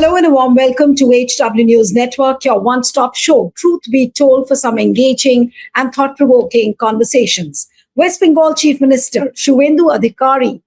Hello and a warm welcome to HW News Network, your one-stop show, truth be told, for some engaging and thought-provoking conversations. West Bengal Chief Minister Shuvendu Adhikari,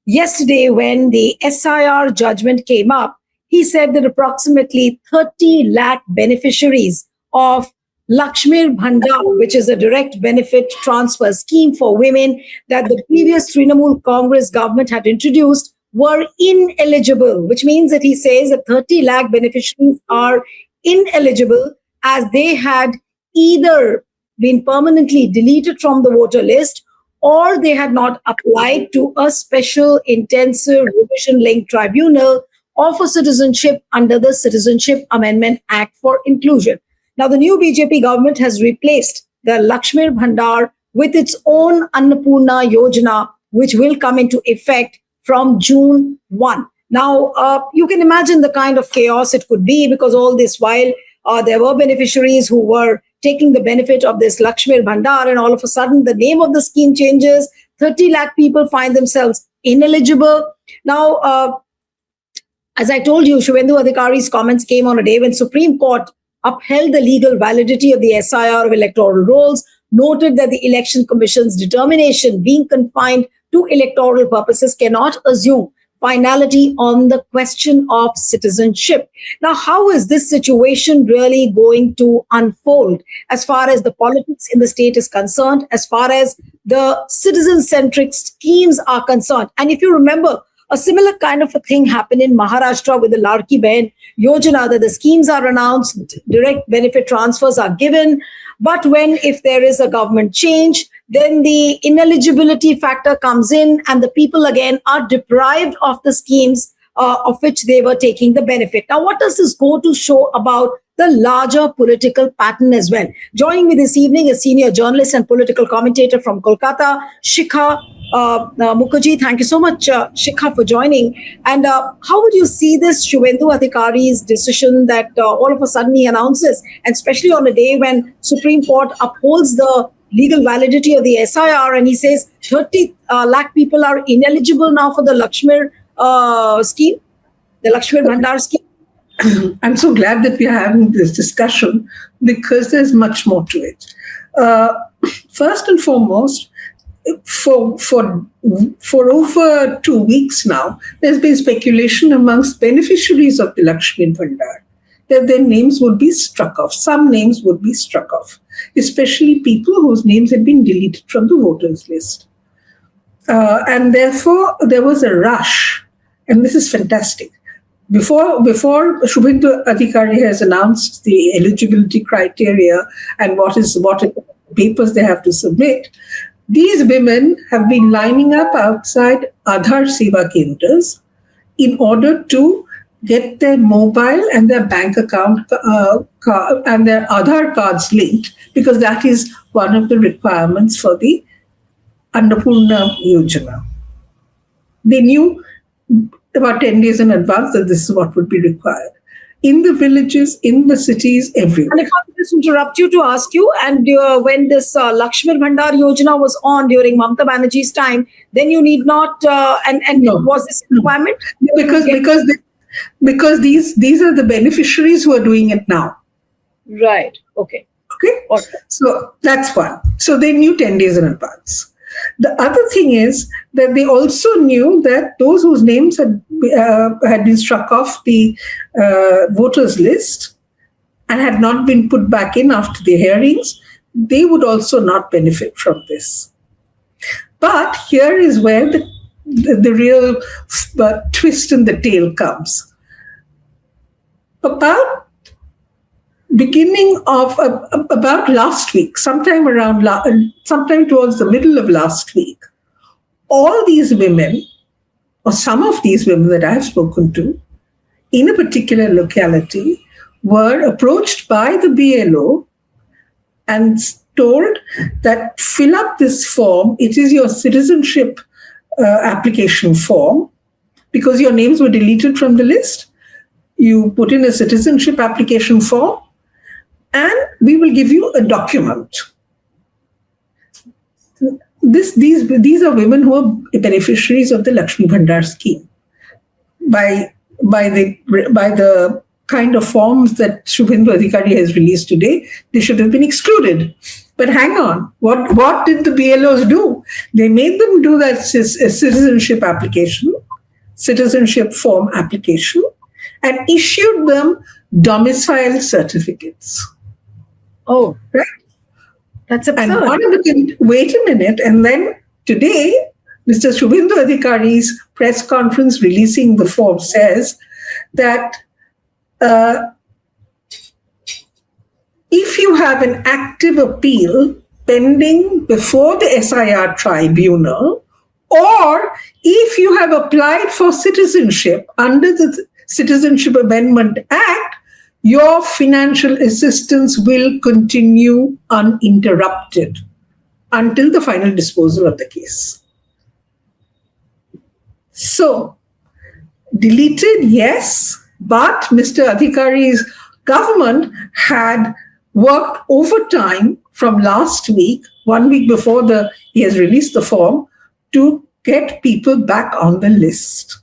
yesterday when the SIR judgment came up, he said that approximately 30 lakh beneficiaries of Lakshmir Bhandar, which is a direct benefit transfer scheme for women that the previous Trinamool Congress government had introduced, were ineligible, which means that he says that 30 lakh beneficiaries are ineligible as they had either been permanently deleted from the voter list or they had not applied to a special intensive revision linked tribunal or for citizenship under the Citizenship Amendment Act for inclusion. Now, the new BJP government has replaced the Lakshmir Bhandar with its own Annapurna Yojana, which will come into effect from June 1. Now, you can imagine the kind of chaos it could be, because all this while there were beneficiaries who were taking the benefit of this Lakshmir Bhandar, and all of a sudden the name of the scheme changes. 30 lakh people find themselves ineligible. Now, as I told you, Shuvendu Adhikari's comments came on a day when Supreme Court upheld the legal validity of the SIR of electoral rolls, noted that the Election Commission's determination being confined to electoral purposes cannot assume finality on the question of citizenship. Now, how is this situation really going to unfold as far as the politics in the state is concerned, as far as the citizen-centric schemes are concerned? And if you remember, a similar kind of a thing happened in Maharashtra with the Larki Behan Yojana, that the schemes are announced, direct benefit transfers are given, but if there is a government change, then the ineligibility factor comes in and the people again are deprived of the schemes of which they were taking the benefit. Now, what does this go to show about the larger political pattern as well? Joining me this evening is senior journalist and political commentator from Kolkata, Shikha Mukherjee. Thank you so much, Shikha, for joining. And how would you see this Shuvendu Adhikari's decision that all of a sudden he announces, and especially on a day when Supreme Court upholds the legal validity of the SIR, and he says 30 lakh people are ineligible now for the Lakshmir scheme, the Lakshmir Bhandar scheme? I'm so glad that we are having this discussion, because there's much more to it. First and foremost, for over 2 weeks now, there's been speculation amongst beneficiaries of the Lakshmir Bhandar that their names would be struck off. Some names would be struck off, especially people whose names had been deleted from the voters list. And therefore, there was a rush, and this is fantastic. Before Shuvendu Adhikari has announced the eligibility criteria and what papers they have to submit, these women have been lining up outside Aadhaar Seva Kendras in order to get their mobile and their bank account and their Aadhaar cards linked, because that is one of the requirements for the Annapurna Yojana. They knew about 10 days in advance that this is what would be required. In the villages, in the cities, everywhere. And if I could just interrupt you to ask you, and when this Lakshmir Bhandar Yojana was on during Mamata Banerjee's time, then you need not, no. Was this a requirement? Because these are the beneficiaries who are doing it now. Right. Okay. Okay. So that's one. So they knew 10 days in advance. The other thing is that they also knew that those whose names had been struck off the voters list and had not been put back in after the hearings, they would also not benefit from this. But here is where the real twist in the tail comes. About last week, sometime towards the middle of last week, all these women, or some of these women that I have spoken to, in a particular locality, were approached by the BLO and told that fill up this form. It is your citizenship application form, because your names were deleted from the list. You put in a citizenship application form, and we will give you a document. These are women who are beneficiaries of the Lakshmi Bhandar scheme by by the kind of forms that Shubhendu Adhikari has released today, they should have been excluded. But hang on, what did the BLOs do? They made them do that citizenship application, citizenship form application, and issued them domicile certificates. Oh, right. That's absurd. And wait a minute, and then today, Mr. Shubhendu Adhikari's press conference releasing the form says that if you have an active appeal pending before the SIR tribunal, or if you have applied for citizenship under the Citizenship Amendment Act, your financial assistance will continue uninterrupted until the final disposal of the case. So, deleted, yes, but Mr. Adhikari's government had worked overtime from last week, 1 week before he has released the form, to get people back on the list.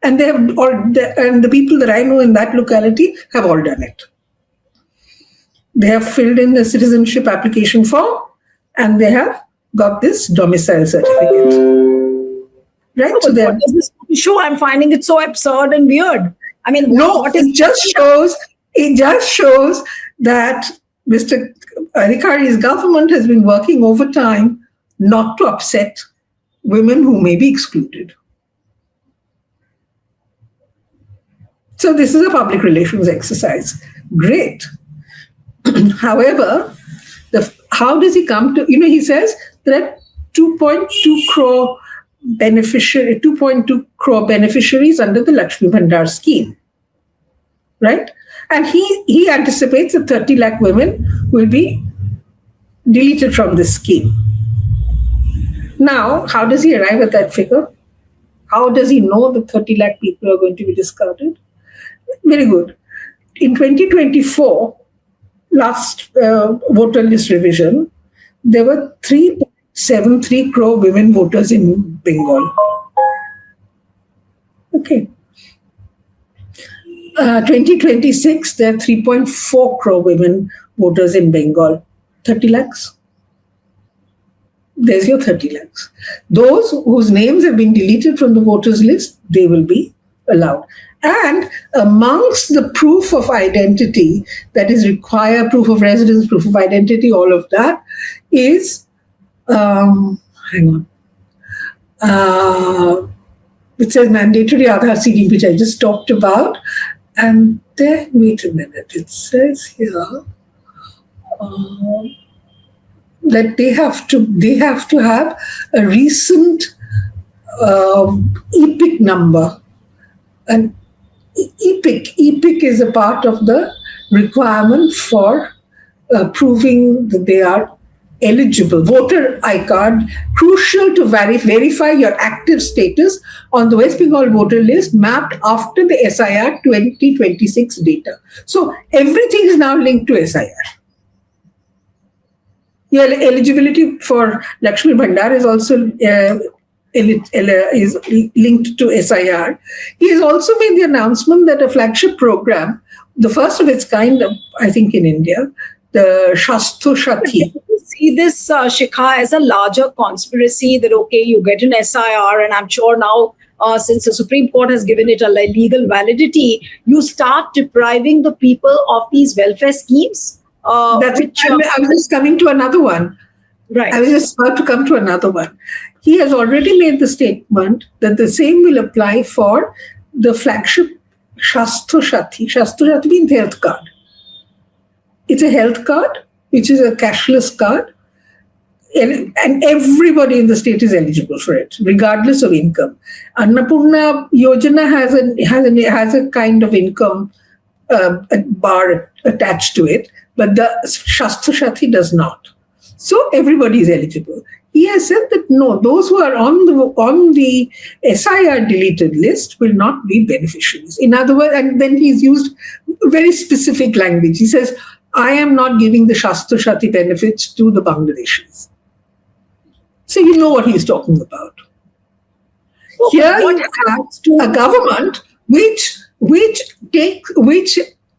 And the people that I know in that locality have all done it. They have filled in the citizenship application form and they have got this domicile certificate. Right? No, so what does this show? I'm finding it so absurd and weird. I mean, it just shows that Mr. Adhikari's government has been working overtime not to upset women who may be excluded. So this is a public relations exercise. Great. However, how does he come to, he says there are 2.2 crore beneficiaries under the Lakshmi Bhandar scheme. Right? And he anticipates that 30 lakh women will be deleted from this scheme. Now, how does he arrive at that figure? How does he know that 30 lakh people are going to be discarded? Very good. In 2024, last voter list revision, there were 3.73 crore women voters in Bengal. Okay. 2026, there are 3.4 crore women voters in Bengal. 30 lakhs. There's your 30 lakhs. Those whose names have been deleted from the voters list, they will be allowed. And amongst the proof of identity that is required, proof of residence, proof of identity, all of that is, it says mandatory Aadhaar CD, which I just talked about. And then, wait a minute, it says here that they have to have a recent EPIC number. And EPIC is a part of the requirement for proving that they are eligible. Voter I-card, crucial to verify your active status on the West Bengal voter list mapped after the SIR 2026 data. So everything is now linked to SIR. Your eligibility for Lakshmi Bhandar is also is linked to SIR. He has also made the announcement that a flagship program, the first of its kind, I think, in India, the Shasthu Shati. See this, Shikha, as a larger conspiracy that, okay, you get an SIR, and I'm sure now, since the Supreme Court has given it a legal validity, you start depriving the people of these welfare schemes? I was just coming to another one. Right. I was just about to come to another one. He has already made the statement that the same will apply for the flagship Shasthu Shati. Shasthu Shati means health card. It's a health card, which is a cashless card, and everybody in the state is eligible for it, regardless of income. Annapurna Yojana has a kind of income bar attached to it, but the Shasthu Shati does not. So everybody is eligible. He has said that no, those who are on the SIR deleted list will not be beneficiaries. In other words, and then he's used very specific language. He says, I am not giving the Shasthu Shati benefits to the Bangladeshis. So you know what he's talking about. Here you have a government which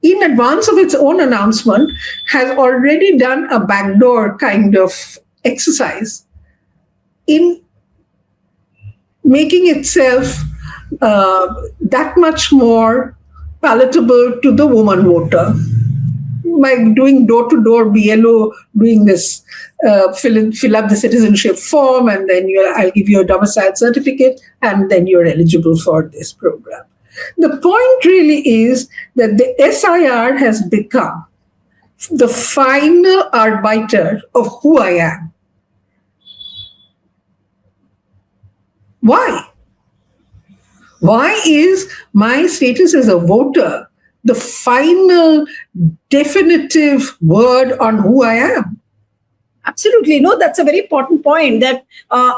in advance of its own announcement has already done a backdoor kind of exercise in making itself that much more palatable to the woman voter by doing door-to-door BLO, doing this fill up the citizenship form, and then I'll give you a domicile certificate, and then you're eligible for this program. The point really is that the SIR has become the final arbiter of who I am. Why? Why is my status as a voter the final definitive word on who I am? Absolutely. No, that's a very important point, that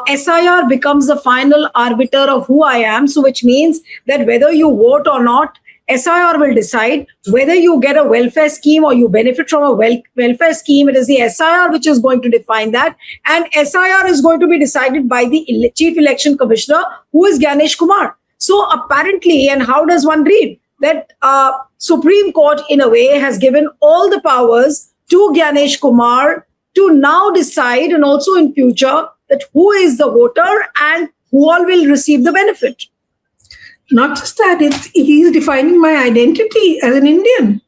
SIR becomes the final arbiter of who I am. So which means that whether you vote or not, SIR will decide whether you get a welfare scheme or you benefit from a welfare scheme. It is the SIR which is going to define that. And SIR is going to be decided by the Chief Election Commissioner, who is Ganesh Kumar. So apparently, and how does one read? That Supreme Court, in a way, has given all the powers to Ganesh Kumar to now decide, and also in future, that who is the voter and who all will receive the benefit. Not just that, he is defining my identity as an Indian.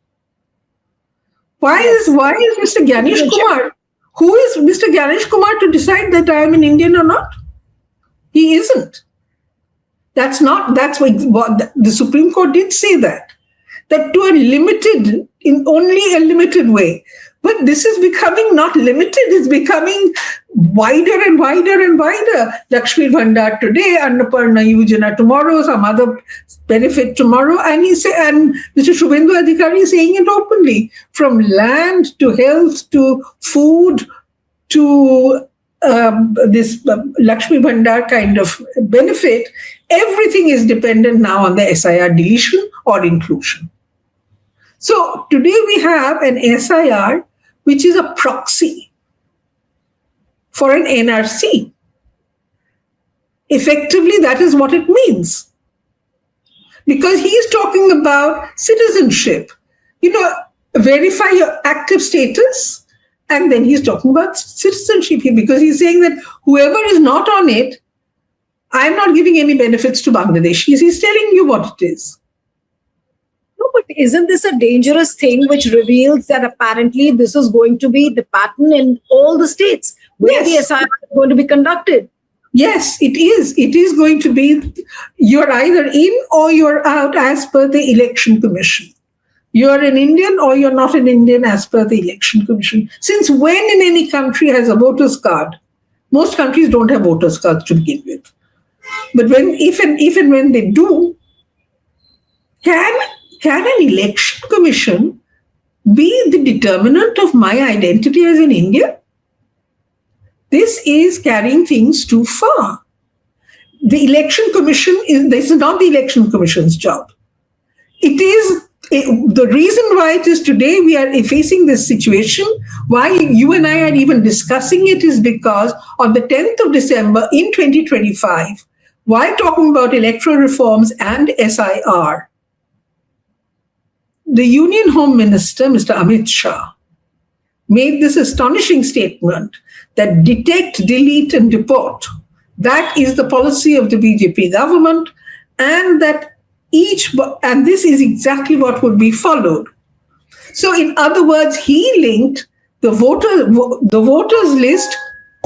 Why is Mr. Ganesh Kumar? Who is Mr. Ganesh Kumar to decide that I am an Indian or not? He isn't. That's what the Supreme Court did say, that to a limited, in only a limited way. But this is becoming not limited, it's becoming wider and wider and wider. Lakshmi Bhandar today, Annaparna Yojana tomorrow, some other benefit tomorrow. And and Mr. Shubhendu Adhikari is saying it openly, from land to health to food to this Lakshmi Bhandar kind of benefit. Everything is dependent now on the SIR deletion or inclusion. So today we have an SIR which is a proxy for an NRC. Effectively, that is what it means. Because he is talking about citizenship. Verify your active status, and then he's talking about citizenship here, because he's saying that whoever is not on it, I'm not giving any benefits to Bangladeshis. He's telling you what it is. No, but isn't this a dangerous thing which reveals that apparently this is going to be the pattern in all the states where the SIR is going to be conducted? Yes, it is. It is going to be, you're either in or you're out as per the Election Commission. You're an Indian or you're not an Indian as per the Election Commission. Since when in any country has a voter's card? Most countries don't have voter's cards to begin with. But if and when they do, can an election commission be the determinant of my identity as an Indian? This is carrying things too far. The election commission this is not the election commission's job. It is the reason why it is today we are facing this situation, why you and I are even discussing it, is because on the 10th of December in 2025, while talking about electoral reforms and SIR, the Union Home Minister, Mr. Amit Shah, made this astonishing statement that detect, delete, and deport, that is the policy of the BJP government, and that and this is exactly what would be followed. So, in other words, he linked the voters list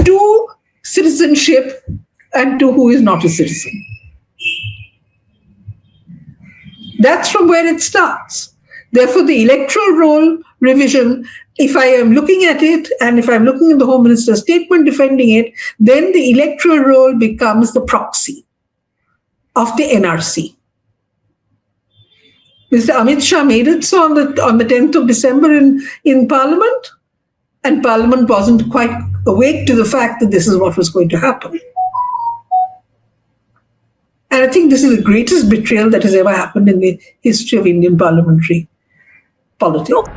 to citizenship and to who is not a citizen. That's from where it starts. Therefore, the electoral roll revision, if I am looking at it and if I'm looking at the Home Minister's statement defending it, then the electoral roll becomes the proxy of the NRC. Mr. Amit Shah made it so on the 10th of December in Parliament, and Parliament wasn't quite awake to the fact that this is what was going to happen. And I think this is the greatest betrayal that has ever happened in the history of Indian parliamentary politics.